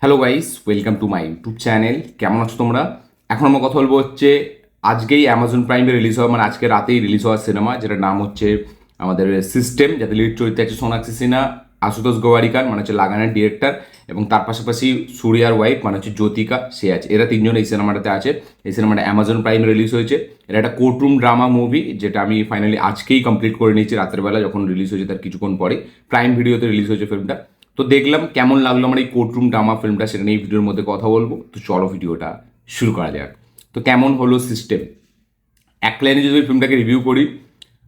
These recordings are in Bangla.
Hello guys, welcome to my YouTube channel. কেমন আছো তোমরা? এখন আমরা কথা বলবো হচ্ছে আজকেই অ্যামাজন প্রাইমে রিলিজ হওয়া, মানে আজকে রাতেই রিলিজ হওয়া সিনেমা, যেটার নাম হচ্ছে আমাদের সিস্টেম, যাতে লিড চরিত্রে আছে সোনাক্ষী সিনহা, আশুতোষ গোয়ারিকার মানে হচ্ছে লাগানের ডিরেক্টর, এবং তার পাশাপাশি সূর্যার ওয়াইফ মানে হচ্ছে জ্যোতিকা, সে আছে। এরা তিনজন এই সিনেমাটাতে আছে। এই সিনেমাটা অ্যামাজন প্রাইমে রিলিজ হয়েছে। এটা একটা কোর্টরুম ড্রামা মুভি, যেটা আমি ফাইনালি আজকেই কমপ্লিট করে নিয়েছি রাতের বেলা, যখন রিলিজ হয়েছে তার কিছুক্ষণ পরে প্রাইম ভিডিওতে রিলিজ হয়েছে ফিল্মটা। তো দেখলাম কেমন লাগলো আমার এই কোর্টরুম ড্রামা ফিল্মটা, সেটা নিয়ে এই ভিডিওর মধ্যে কথা বলবো। তো চলো ভিডিওটা শুরু করা যাক। তো কেমন হলো সিস্টেম, এক লাইনে যদি ওই ফিল্মটাকে রিভিউ করি,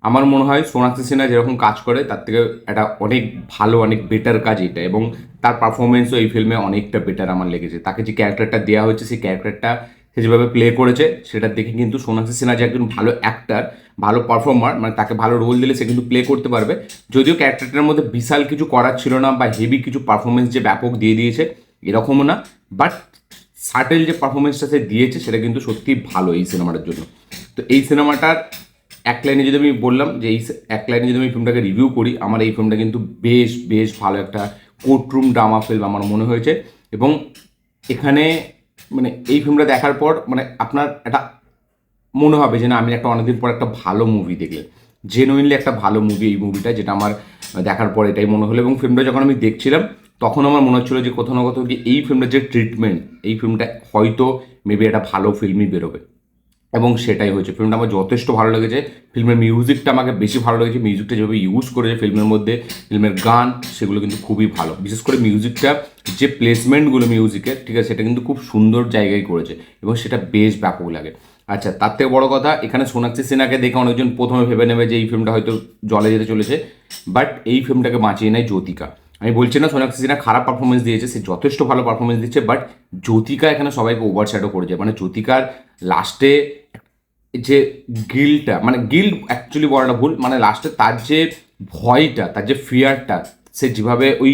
আমার মনে হয় সোনাক্ষী সিনহা যেরকম কাজ করে তার থেকে একটা অনেক ভালো, অনেক বেটার কাজ এটা, এবং তার পারফরমেন্সও এই ফিল্মে অনেকটা বেটার আমার লেগেছে। তাকে যে ক্যারেক্টারটা দেওয়া হয়েছে, সেই ক্যারেক্টারটা সে যেভাবে প্লে করেছে সেটা দেখে কিন্তু সোনাক্ষী সিনহা যে একজন ভালো অ্যাক্টার, ভালো পারফর্মার, মানে তাকে ভালো রোল দিলে সে কিন্তু প্লে করতে পারবে। যদিও ক্যারেক্টারটার মধ্যে বিশাল কিছু করার ছিল না, বা হেভি কিছু পারফরমেন্স যে ব্যাপক দিয়ে দিয়েছে এরকমও না, বাট সাটেল যে পারফরমেন্সটা সে দিয়েছে সেটা কিন্তু সত্যিই ভালো এই সিনেমাটার জন্য। তো এই সিনেমাটার এক লাইনে যদি আমি বললাম যে এক লাইনে যদি আমি ফিল্মটাকে রিভিউ করি, আমার এই ফিল্মটা কিন্তু বেশ বেশ ভালো একটা কোর্টরুম ড্রামা ফিল্ম আমার মনে হয়েছে। এবং এখানে মানে এই ফিল্মটা দেখার পর মানে আপনার একটা মনে হবে যে না, আমি একটা অনেকদিন পর একটা ভালো মুভি দেখলাম, জেনুইনলি একটা ভালো মুভি এই মুভিটা, যেটা আমার দেখার পর এটাই মনে হলো। এবং ফিল্মটা যখন আমি দেখছিলাম তখন আমার মনে হচ্ছিলো যে কোথাও না কোথাও কি এই ফিল্মটার যে ট্রিটমেন্ট, এই ফিল্মটা হয়তো মেবি একটা ভালো ফিল্মই বেরোবে, এবং সেটাই হয়েছে। ফিল্মটা আমার যথেষ্ট ভালো লেগেছে। ফিল্মের মিউজিকটা আমাকে বেশি ভালো লেগেছে। মিউজিকটা যেভাবে ইউজ করেছে ফিল্মের মধ্যে, ফিল্মের গান, সেগুলো কিন্তু খুবই ভালো। বিশেষ করে মিউজিকটা, যে প্লেসমেন্টগুলো মিউজিকের, ঠিক আছে, সেটা কিন্তু খুব সুন্দর জায়গায় করেছে, এবং সেটা বেশ ব্যাপক লাগে। আচ্ছা, তার থেকে বড় কথা, এখানে সোনাক্ষী সিনহাকে দেখে অনেকজন প্রথমে ভেবে নেবে যে এই ফিল্মটা হয়তো জলে যেতে চলেছে, বাট এই ফিল্মটাকে বাঁচিয়ে নেয় জ্যোতিকা। আমি বলছি না সোনাক্ষী সিনহা খারাপ পারফরমেন্স দিয়েছে, সে যথেষ্ট ভালো পারফরমেন্স দিচ্ছে, বাট জ্যোতিকা এখানে সবাইকে ওভারশ্যাডো করেছে। মানে জ্যোতিকার লাস্টে যে গিল্ডটা, মানে গিল্ড অ্যাকচুয়ালি বলাটা ভুল, মানে লাস্টে তার যে ভয়টা, তার যে ফিয়ারটা, সে যেভাবে ওই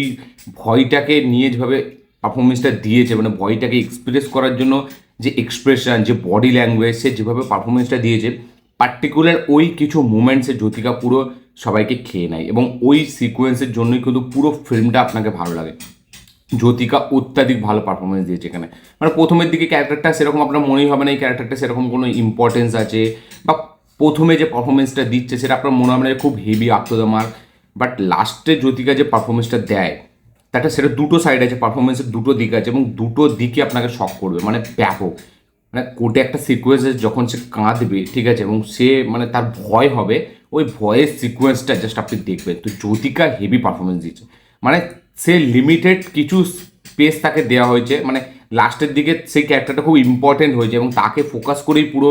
ভয়টাকে নিয়ে যেভাবে পারফরমেন্সটা দিয়েছে, মানে ভয়টাকে এক্সপ্রেস করার জন্য যে এক্সপ্রেশন, যে বডি ল্যাঙ্গুয়েজ, সে যেভাবে পারফরমেন্সটা দিয়েছে, পার্টিকুলার ওই কিছু মুমেন্টসে জ্যোতিকা পুরো সবাইকে খেয়ে নেয়, এবং ওই সিকোয়েন্সের জন্যই কিন্তু পুরো ফিল্মটা আপনাকে ভালো লাগে। জ্যোতিকা অত্যাধিক ভালো পারফরমেন্স দিয়েছে এখানে। মানে প্রথমের দিকে ক্যারেক্টারটা সেরকম আপনার মনেই হবে না এই ক্যারেক্টারটা সেরকম কোনো ইম্পর্টেন্স আছে, বা প্রথমে যে পারফরমেন্সটা দিচ্ছে সেটা আপনার মনে হবে না খুব হেভি আত্মদমার, বাট লাস্টে জ্যোতিকা যে পারফরমেন্সটা দেয়, তাটা সেটা দুটো সাইড আছে, পারফরমেন্সের দুটো দিক আছে, এবং দুটো দিকে আপনাকে শক করবে, মানে ব্যাপক। মানে কোর্টে একটা সিকোয়েন্সে যখন সে কাঁদবে, ঠিক আছে, এবং সে মানে তার ভয় হবে, ওই ভয়ের সিকোয়েন্সটা জাস্ট আপনি দেখবেন। তো জ্যোতিকা হেভি পারফরমেন্স দিচ্ছে। মানে সে লিমিটেড কিছু স্পেস তাকে দেওয়া হয়েছে, মানে লাস্টের দিকে সেই ক্যারেক্টারটা খুব ইম্পর্টেন্ট হয়েছে, এবং তাকে ফোকাস করেই পুরো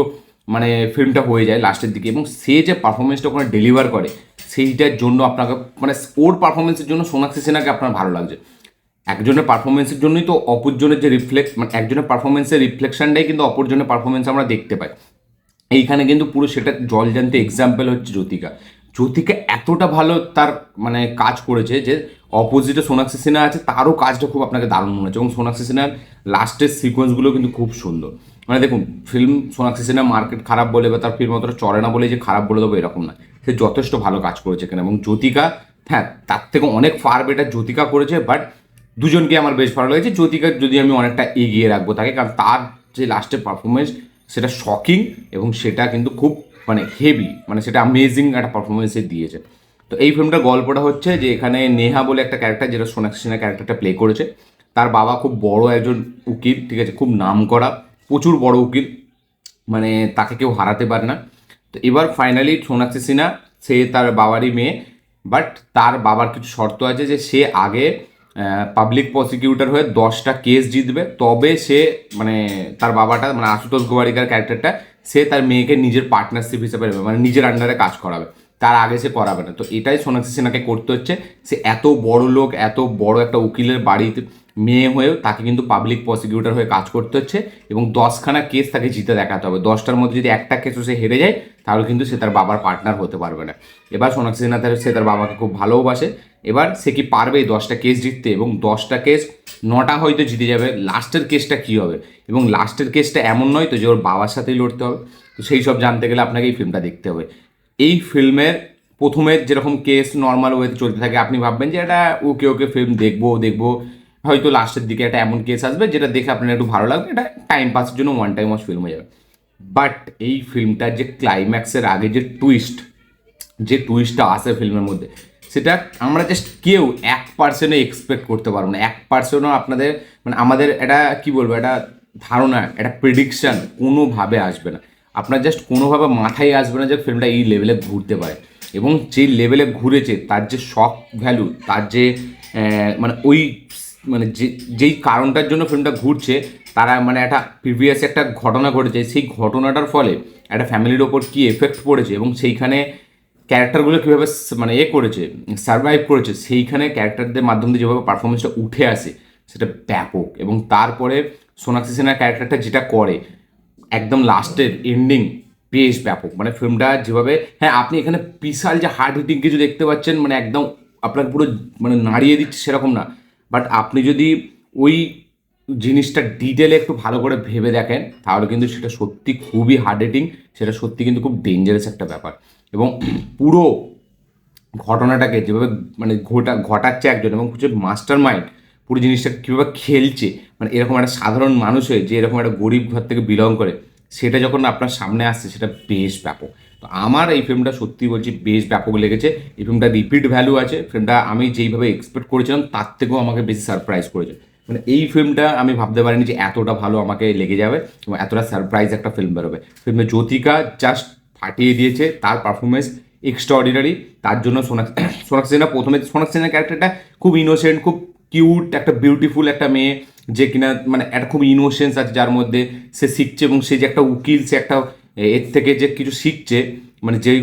মানে ফিল্মটা হয়ে যায় লাস্টের দিকে, এবং সে যে পারফরমেন্সটা ওখানে ডেলিভার করে সেইটার জন্য আপনাকে মানে ওর পারফরমেন্সের জন্য সোনাক্ষী সিনহাকে আপনার ভালো লাগছে। একজনের পারফরমেন্সের জন্যই তো অপরজনের যে মানে একজনের পারফরমেন্সের রিফ্লেকশনটাই কিন্তু অপরজনের পারফরমেন্স আমরা দেখতে পাই। এইখানে কিন্তু পুরো সেটা জলজান্তে এক্সাম্পল হচ্ছে জ্যোতিকা। জ্যোতিকা এতটা ভালো তার মানে কাজ করেছে যে অপোজিটে সোনাক্ষী সিনহা আছে, তারও কাজটা খুব আপনাকে দারুণ মনে হচ্ছে, এবং সোনাক্ষী সিনহার লাস্টের সিকোয়েন্সগুলো কিন্তু খুব সুন্দর। মানে দেখুন, ফিল্ম সোনাক্ষী সিনহা মার্কেট খারাপ বলে বা তার ফিল্ম অতটা চলে না বলে যে খারাপ বলে দেবো এরকম না, সে যথেষ্ট ভালো কাজ করেছে এখানে। এবং জ্যোতিকা, হ্যাঁ, তার থেকে অনেক ফার বেটার জ্যোতিকা করেছে, বাট দুজনকে আমার বেশ ভালো লেগেছে। জ্যোতিকা যদি আমি অনেকটা এগিয়ে রাখবো তাকে, কারণ তার যে লাস্টের পারফরমেন্স সেটা শকিং, এবং সেটা কিন্তু খুব মানে হেভি, মানে সেটা অ্যামেজিং একটা পারফরমেন্সে দিয়েছে। তো এই ফিল্মটার গল্পটা হচ্ছে যে এখানে নেহা বলে একটা ক্যারেক্টার, যেটা সোনাক্ষী সিনহা ক্যারেক্টারটা প্লে করেছে, তার বাবা খুব বড় একজন উকিল, ঠিক আছে, খুব নাম করা, প্রচুর বড় উকিল, মানে তাকে কেউ হারাতে পারে না। তো এবার ফাইনালি সোনাক্ষী সিনহা, সে তার বাবারই মেয়ে, বাট তার বাবার কিছু শর্ত আছে যে সে আগে পাবলিক প্রসিকিউটর হয়ে 10টা কেস জিতবে, তবে সে মানে তার বাবাটা মানে আশুতোষ গোয়ারিকার ক্যারেক্টারটা, সে তার মেয়েকে নিজের পার্টনারশিপ হিসেবে নেবে, মানে নিজের আন্ডারে কাজ করাবে, তার আগে সে করাবে না। তো এটাই সোনাক্ষী সিনহাকে করতে হচ্ছে। সে এত বড় লোক, এত বড় একটা উকিলের বাড়িতে মেয়ে হয়েও তাকে কিন্তু পাবলিক প্রসিকিউটর হয়ে কাজ করতে হচ্ছে, এবং 10খানা কেস তাকে জিতে দেখাতে হবে। 10টার মধ্যে যদি একটা কেসও সে হেরে যায়, তাহলে কিন্তু সে তার বাবার পার্টনার হতে পারবে না। এবার সোনাক্ষী সিনহা সে তার বাবাকে খুব ভালোবাসে। এবার সে কি পারবে এই 10টা কেস জিততে, এবং 10টা কেস 9টা হয়তো জিতে যাবে, লাস্টের কেসটা কী হবে, এবং লাস্টের কেসটা এমন নয় তো যে ওর বাবার সাথেই লড়তে হবে। তো সেই সব জানতে গেলে আপনাকে এই ফিল্মটা দেখতে হবে। এই ফিল্মের প্রথমে যেরকম কেস নর্মাল ওয়েতে চলতে থাকে, আপনি ভাববেন যে এটা ওকে ওকে ফিল্ম দেখবো দেখবো, হয়তো লাস্টের দিকে একটা এমন কেস আসবে যেটা দেখে আপনার একটু ভালো লাগবে, এটা টাইম পাসের জন্য ওয়ান টাইম ওয়াচ ফিল্ম হয়ে যাবে। বাট এই ফিল্মটার যে ক্লাইম্যাক্সের আগে যে টুইস্টটা আসে ফিল্মের মধ্যে, সেটা আমরা জাস্ট কেউ 1% এক্সপেক্ট করতে পারবো না। 1%ও আপনাদের মানে আমাদের এটা কি বলবো, এটা ধারণা, এটা প্রেডিকশান কোনোভাবে আসবে না। আপনার জাস্ট কোনোভাবে মাথায় আসবে না যে ফিল্মটা এই লেভেলে ঘুরতে পারে। এবং যেই লেভেলে ঘুরেছে তার যে শক ভ্যালু, তার যে মানে ওই মানে যেই কারণটার জন্য ফিল্মটা ঘুরছে, তারা মানে একটা প্রিভিয়াস একটা ঘটনা ঘটেছে, সেই ঘটনাটার ফলে একটা ফ্যামিলির ওপর কী এফেক্ট পড়েছে এবং সেইখানে ক্যারেক্টারগুলো কীভাবে মানে করেছে, সার্ভাইভ করেছে, সেইখানে ক্যারেক্টারদের মাধ্যম দিয়ে যেভাবে পারফরমেন্সটা উঠে আসে সেটা ব্যাপক। এবং তারপরে সোনাক্ষী সিনহার ক্যারেক্টারটা যেটা করে একদম লাস্টের এন্ডিং বেশ ব্যাপক। মানে ফিল্মটা যেভাবে, হ্যাঁ আপনি এখানে বিশাল যে হার্ড হিটিং কিছু দেখতে পাচ্ছেন, মানে একদম আপনাকে পুরো মানে নাড়িয়ে দিচ্ছে সেরকম না, বাট আপনি যদি ওই জিনিসটা ডিটেলে একটু ভালো করে ভেবে দেখেন তাহলে কিন্তু সেটা সত্যি খুবই হার্ড হিটিং, সেটা সত্যি কিন্তু খুব ডেঞ্জারাস একটা ব্যাপার। এবং পুরো ঘটনাটাকে যেভাবে মানে ঘটাচ্ছে একজন এবং কিছু মাস্টার মাইন্ড পুরো জিনিসটা কীভাবে খেলছে, মানে এরকম একটা সাধারণ মানুষ হয়ে যে এরকম একটা গরিব ঘর থেকে বিলং করে, সেটা যখন আপনার সামনে আসছে সেটা বেশ ব্যাপক। তো আমার এই ফিল্মটা সত্যি বলছি বেশ ব্যাপক লেগেছে। এই ফিল্মটা রিপিট ভ্যালু আছে, ফিল্মটা আমি যেইভাবে এক্সপেক্ট করেছিলাম তার থেকেও আমাকে বেশি সারপ্রাইজ করেছে। মানে এই ফিল্মটা আমি ভাবতে পারিনি যে এতটা ভালো আমাকে লেগে যাবে এবং এতটা সারপ্রাইজ একটা ফিল্ম বেরোবে। ফিল্মে জ্যোতিকা জাস্ট ফাটিয়ে দিয়েছে, তার পারফরমেন্স এক্সট্রাঅর্ডিনারি। তার জন্য সোনাক্ষী সিনহা প্রথমে, সোনাক্ষী সিনহার ক্যারেক্টারটা খুব ইনোসেন্ট, খুব কিউট, একটা বিউটিফুল একটা মেয়ে যে কিনা মানে একটা খুব ইনোসেন্স আছে যার মধ্যে, সে শিখছে এবং সে যে একটা উকিল, সে একটা এর থেকে যে কিছু শিখছে, মানে যেই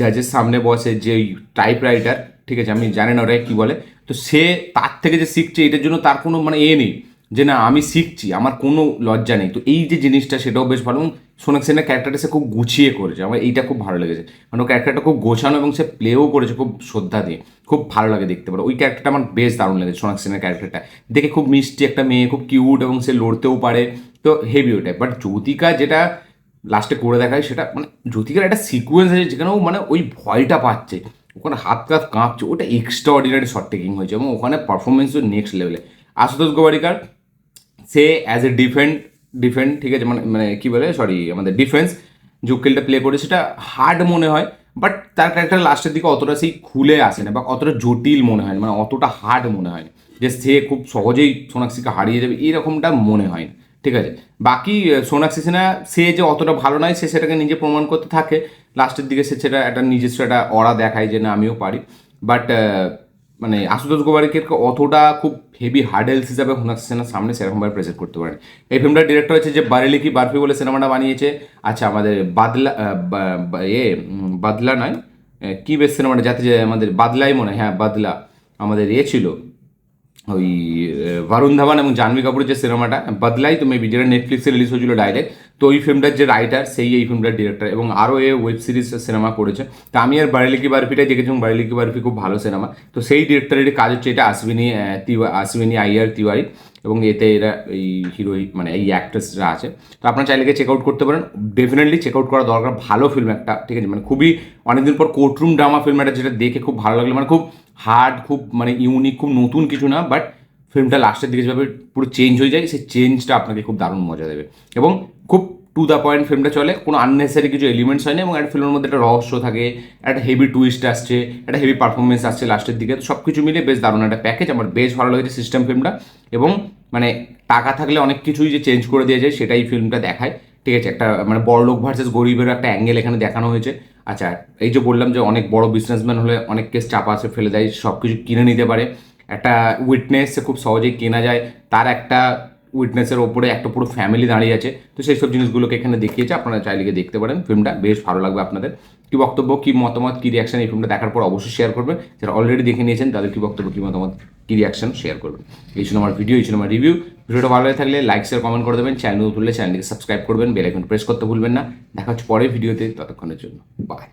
জাজের সামনে বসে যে টাইপ রাইটার, ঠিক আছে আমি জানি না ওটা কী বলে, তো সে তার থেকে যে শিখছে এটার জন্য তার কোনো মানে নেই যে না আমি শিখছি, আমার কোনো লজ্জা নেই। তো এই যে জিনিসটা সেটাও বেশ ভালো। এবং সোনাক্ষী সিনহার ক্যারেক্টারটা সে খুব গুছিয়ে করেছে, আমার এইটা খুব ভালো লেগেছে। মানে ওর ক্যারেক্টারটা খুব গোছানো এবং সে প্লেও করেছে খুব শ্রদ্ধা দিয়ে, খুব ভালো লাগে দেখতে পারো। ওই ক্যারেক্টারটা আমার বেশ দারুণ লেগেছে। সোনাক্ষী সিনহার ক্যারেক্টারটা দেখে খুব মিষ্টি একটা মেয়ে, খুব কিউট এবং সে লড়তেও পারে, তো হেভি ওটাই। বাট জ্যোতিকা যেটা লাস্টে করে দেখায় সেটা মানে জ্যোতিকার একটা সিকুয়েন্স আছে যেখানেও মানে ওই ভয়টা পাচ্ছে, ওখানে হাত কাত কাঁপছে, ওটা এক্সট্রা অর্ডিনারি শট টেকিং হয়েছে এবং ওখানে পারফরমেন্সও নেক্সট লেভেলে। আশুতোষ গোয়ারিকার সে অ্যাজ এ ডিফেন্ড ঠিক আছে, মানে মানে কী বলে সরি আমাদের ডিফেন্স যে উকিলটা প্লে করে সেটা হার্ড মনে হয়, বাট তার ক্যারেক্টার লাস্টের দিকে অতটা সেই খুলে আসে না বা অতটা জটিল মনে হয় না, মানে অতটা হার্ড মনে হয় না যে সে খুব সহজেই সোনাক্ষীকে হারিয়ে যাবে এরকমটা মনে হয় না, ঠিক আছে। বাকি সোনাক্ষী সিনহা সে যে অতটা ভালো নয় সে সেটাকে নিজে প্রমাণ করতে থাকে, লাস্টের দিকে সে সেটা একটা নিজস্ব একটা অরা দেখায় যে না আমিও পারি। বাট মানে আশুতোষ গোয়ারিকারকে অতটা খুব হেভি হার্ডেলস হিসাবে সোনাক্ষী সিনহার সামনে সেরকমভাবে প্রেজেন্ট করতে পারেন। এই ফিল্মটার ডিরেক্টর হচ্ছে যে বারেলি কি বারফি বলে সিনেমাটা বানিয়েছে। আচ্ছা আমাদের বাদলা বাদলা নয়, কী বেশ সিনেমাটা যাতে যে আমাদের বাদলাই মনে হয়, হ্যাঁ বাদলা, আমাদের ছিল ওই বরুণ ধাওয়ান এবং জাহ্নবী কাপুরের যে সিনেমাটা বদলাই, তো মেবি যেটা নেটফ্লিক্সে রিলিজ হয়েছিল ডাইরেক্ট, তো ওই ফিল্মটার যে রাইটার সেই এই ফিল্মটার ডিরেক্টর এবং আরও ওয়েব সিরিজ সিনেমা করেছে। তো আমি আর বারেলি কি বারফিটাই দেখেছি এবং বারেলি কি বারফি খুব ভালো সিনেমা। তো সেই ডিরেক্টরের কাজ হচ্ছে এটা আশ্বিনী আইয়ার তিওয়ারি, এবং এতে এরা এই হিরোইন মানে এই অ্যাক্ট্রেসরা আছে। তো আপনার চাইলে চেক আউট করতে পারেন, ডেফিনেটলি চেক আউট করা দরকার। ভালো ফিল্ম একটা, ঠিক আছে, মানে খুবই অনেকদিন পর কোর্টরুম ড্রামা ফিল্ম একটা যেটা দেখে খুব ভালো লাগলো, মানে খুব হার্ড, খুব মানে ইউনিক, খুব নতুন কিছু না, বাট ফিল্মটা লাস্টের দিকে যেভাবে পুরো চেঞ্জ হয়ে যায় সেই চেঞ্জটা আপনাকে খুব দারুণ মজা দেবে এবং খুব টু দ্য পয়েন্ট ফিল্মটা চলে, কোনো আননেসারি কিছু এলিমেন্টস হয় না এবং একটা ফিল্মের মধ্যে একটা রহস্য থাকে, একটা হেভি টুইস্ট আসছে, একটা হেভি পারফরমেন্স আসছে লাস্টের দিকে, তো সব কিছু মিলে বেশ দারুণ একটা প্যাকেজ। আমার বেশ ভালো লেগেছে সিস্টেম ফিল্মটা এবং মানে টাকা থাকলে অনেক কিছুই যে চেঞ্জ করে দেওয়া যায় সেটাই ফিল্মটা দেখায়, ঠিক আছে। একটা মানে বড়লোক ভার্সেস গরিবের একটা অ্যাঙ্গেল এখানে দেখানো হয়েছে। আচ্ছা এই যে বললাম যে অনেক বড় বিজনেসম্যান হলে অনেক কেস চাপা আছে ফেলে দেয়, সব কিছু কিনে নিতে পারে, একটা উইটনেস সে খুব সহজেই কেনা যায়, তার একটা উইটনেসের ওপরে একটা পুরো ফ্যামিলি দাঁড়িয়ে আছে, তো সেই সব জিনিসগুলোকে এখানে দেখিয়েছে। আপনারা চাইলে গিয়ে দেখতে পারেন, ফিল্মটা বেশ ভালো লাগবে আপনাদের। কী বক্তব্য, কী মতামত, কী রিয়াকশন এই ফিল্মটা দেখার পর অবশ্যই শেয়ার করবেন। যারা অলরেডি দেখে নিয়েছেন তাদের কী বক্তব্য, কী মতামত, কী রিয়াকশন শেয়ার করবেন। এই ছিল আমার ভিডিও, এই ছিল আমার রিভিউ। ভিডিওটা ভালো লাগে থাকলে লাইক শেয়ার কমেন্ট করে দেবেন, চ্যানেল তুললে চ্যানেলটিকে সাবস্ক্রাইব করবেন, বেল আইকন প্রেস করতে ভুলবেন না। দেখা হচ্ছে পরের ভিডিওতে, ততক্ষণের জন্য বাই।